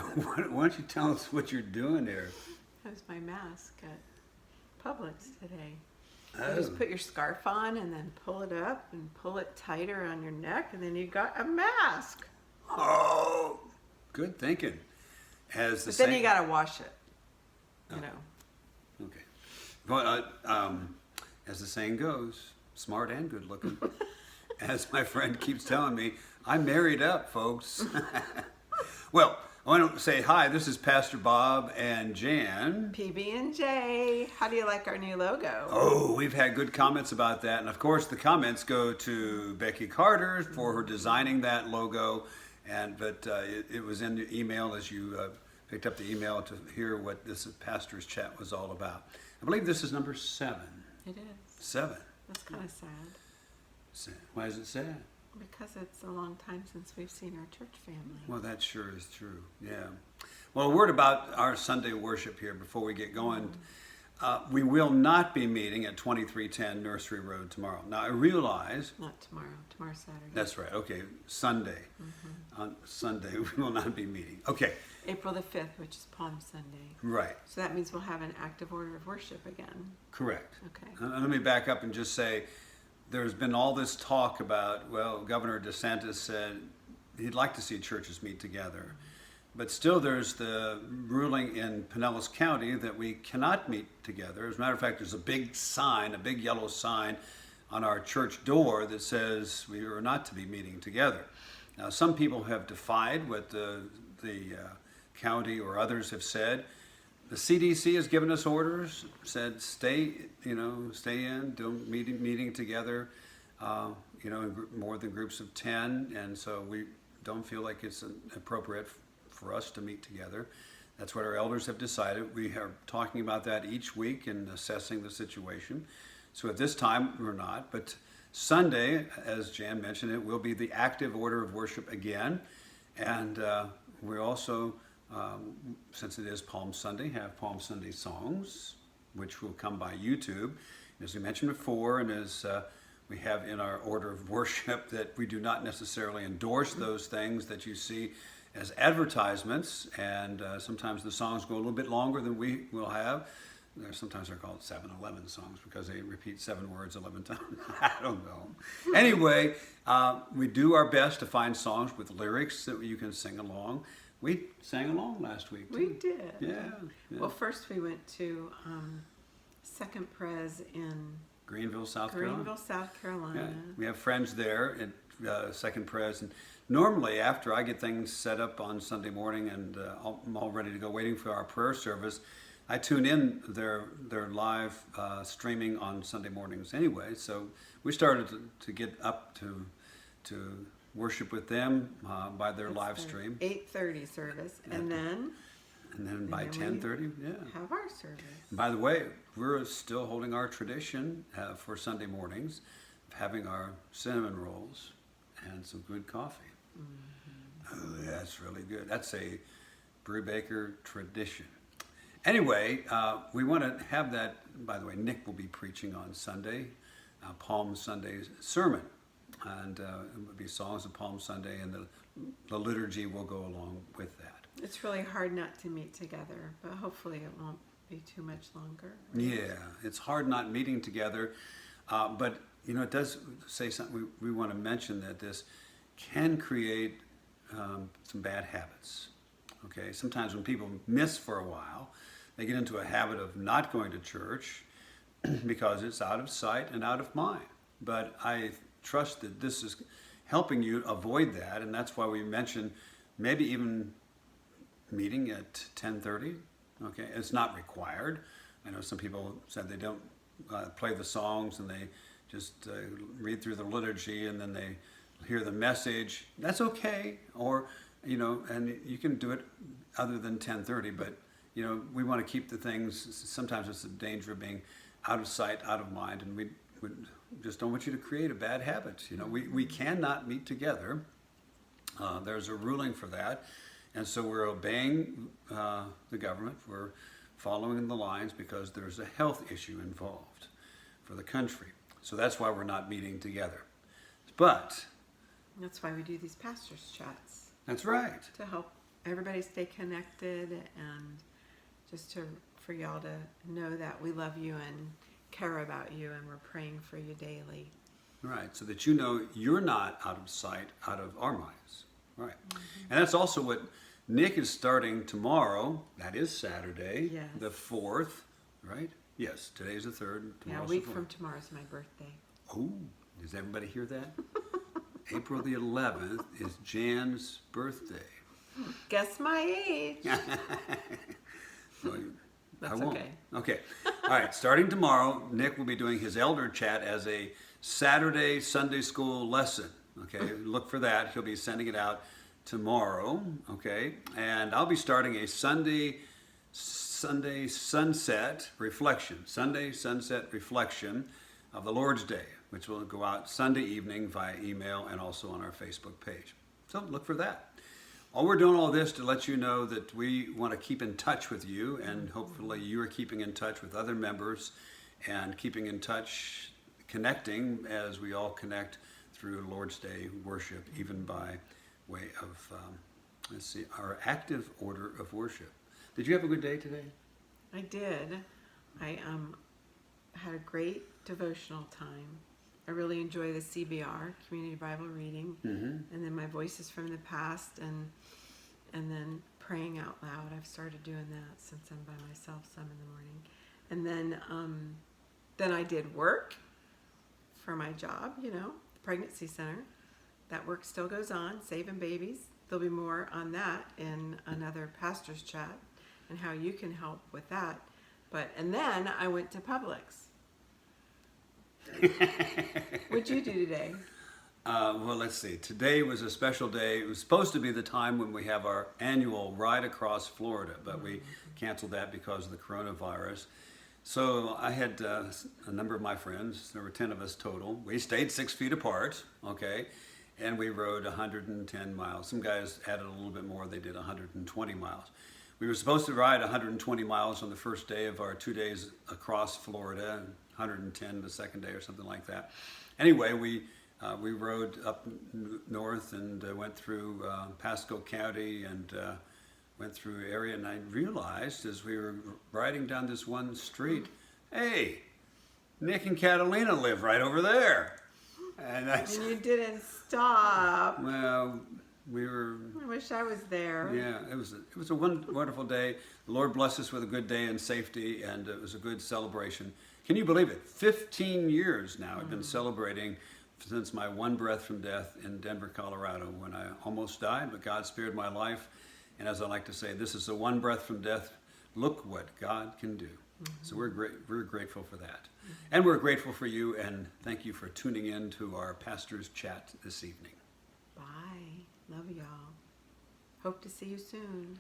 Why don't you tell us what you're doing there? That was my mask at Publix today. You Oh, just put your scarf on and then pull it up and pull it tighter on your neck, and then you got a mask. oh, good thinking. As the But then saying, you gotta wash it. You Oh. know. okay. Well, as the saying goes, smart and good looking. As my friend keeps telling me, I'm married up, folks. Well, I want to say hi. This is Pastor Bob and Jan. PB&J. How do you like our new logo? Oh, we've had good comments about that. And of course, the comments go to Becky Carter for her designing that logo. But it was in the email as you picked up the email to hear what this pastor's chat was all about. I believe this is number 7. It is. 7. That's kind of sad Why is it sad? because it's a long time since we've seen our church family. Well, that sure is true. Yeah. Well, a word about our Sunday worship here before we get going. We will not be meeting at 2310 Nursery Road tomorrow. Now, I realize Not tomorrow. Tomorrow's Saturday. that's right. Okay, Sunday. On Sunday, we will not be meeting. Okay, April the 5th, which is Palm Sunday. right. So that means we'll have an active order of worship again. Correct. Okay. Let me back up and just say there's been all this talk about, well, Governor DeSantis said he'd like to see churches meet together. But still, there's the ruling in Pinellas County that we cannot meet together. As a matter of fact, there's a big sign, a big yellow sign on our church door that says we are not to be meeting together. Now, some people have defied what the county or others have said. The CDC has given us orders, said stay in, don't meeting together, in more than groups of 10, and so we don't feel like it's appropriate for us to meet together. That's what our elders have decided. We are talking about that each week and assessing the situation. So at this time, we're not, but Sunday, as Jan mentioned, it will be the active order of worship again, and we also, since it is Palm Sunday, have Palm Sunday songs, which will come by YouTube. As we mentioned before, and as we have in our order of worship, that we do not necessarily endorse those things that you see as advertisements, and sometimes the songs go a little bit longer than we will have. Sometimes they're called 7-11 songs because they repeat 7 words 11 times. I don't know. Anyway, we do our best to find songs with lyrics that you can sing along. We sang along last week, too. We did. Yeah. Well, first we went to Second Pres in Greenville, South Carolina. Greenville, South Carolina. Yeah. We have friends there at Second Pres. And normally, after I get things set up on Sunday morning and I'm all ready to go, waiting for our prayer service, I tune in their live streaming on Sunday mornings anyway. So we started to get up to worship with them by their live stream. 8:30 service, and then By then we 10:30, yeah. have our service. By the way, we're still holding our tradition for Sunday mornings of having our cinnamon rolls and some good coffee. Oh, that's really good. That's a Brubaker tradition. Anyway, we want to have that. By the way, Nick will be preaching on Sunday, Palm Sunday sermon. And it will be songs of Palm Sunday, and the liturgy will go along with that. It's really hard not to meet together, but hopefully it won't be too much longer. Yeah, it's hard not meeting together, but it does say something. We want to mention that this can create some bad habits. Okay, sometimes when people miss for a while, they get into a habit of not going to church because it's out of sight and out of mind. But I trust that this is helping you avoid that, and that's why we mentioned maybe even meeting at 10:30. Okay, it's not required. I know some people said they don't play the songs and they just read through the liturgy and then they hear the message. That's okay, or and you can do it other than 10:30. But we want to keep the things. Sometimes it's the danger of being out of sight, out of mind, and we just don't want you to create a bad habit. We cannot meet together. There's a ruling for that. And so we're obeying the government. We're following the lines because there's a health issue involved for the country. So that's why we're not meeting together. But That's why we do these pastors' chats, that's right. to help everybody stay connected, and just for y'all to know that we love you and care about you, and we're praying for you daily. Right, so that you know you're not out of sight, out of our minds. Right. And that's also what Nick is starting tomorrow. That is Saturday, Yes. the 4th, right? Yes, today's the 3rd. Yeah, a Tomorrow's week the 4th. from tomorrow is my birthday. Oh, does everybody hear that? April the 11th is Jan's birthday. Guess my age. Well, I That's won't. okay. Okay. All right. Starting tomorrow, Nick will be doing his elder chat as a Saturday Sunday school lesson. Okay. Look for that. He'll be sending it out tomorrow. Okay. And I'll be starting a Sunday sunset reflection. Sunday sunset reflection of the Lord's Day, which will go out Sunday evening via email and also on our Facebook page. So look for that. We're doing all this to let you know that we want to keep in touch with you, and hopefully you are keeping in touch with other members and keeping in touch, connecting as we all connect through Lord's Day worship, even by way of, our active order of worship. Did you have a good day today? I did. I had a great devotional time. I really enjoy the CBR, Community Bible Reading, and then my Voices from the Past, and then praying out loud. I've started doing that since I'm by myself some in the morning, and then I did work for my job. You know, the pregnancy center. That work still goes on, saving babies. There'll be more on that in another pastor's chat, and how you can help with that. And then I went to Publix. What'd you do today? Well, let's see. Today was a special day. It was supposed to be the time when we have our annual ride across Florida, but we canceled that because of the coronavirus. So I had a number of my friends. There were 10 of us total. We stayed 6 feet apart, okay, and we rode 110 miles. Some guys added a little bit more. They did 120 miles. We were supposed to ride 120 miles on the first day of our 2 days across Florida, and 110 the second day or something like that. Anyway, we rode up north and went through Pasco County and went through area, and I realized as we were riding down this one street, hey, Nick and Catalina live right over there. And I And you didn't stop. well, we were. I wish I was there. Yeah, it was a wonderful day. The Lord blessed us with a good day in safety, and it was a good celebration. Can you believe it? 15 years now I've been celebrating since my one breath from death in Denver, Colorado, when I almost died, but God spared my life. And as I like to say, this is a one breath from death. Look what God can do. So we're grateful for that. And we're grateful for you, and thank you for tuning in to our pastor's chat this evening. Bye. Love y'all. Hope to see you soon.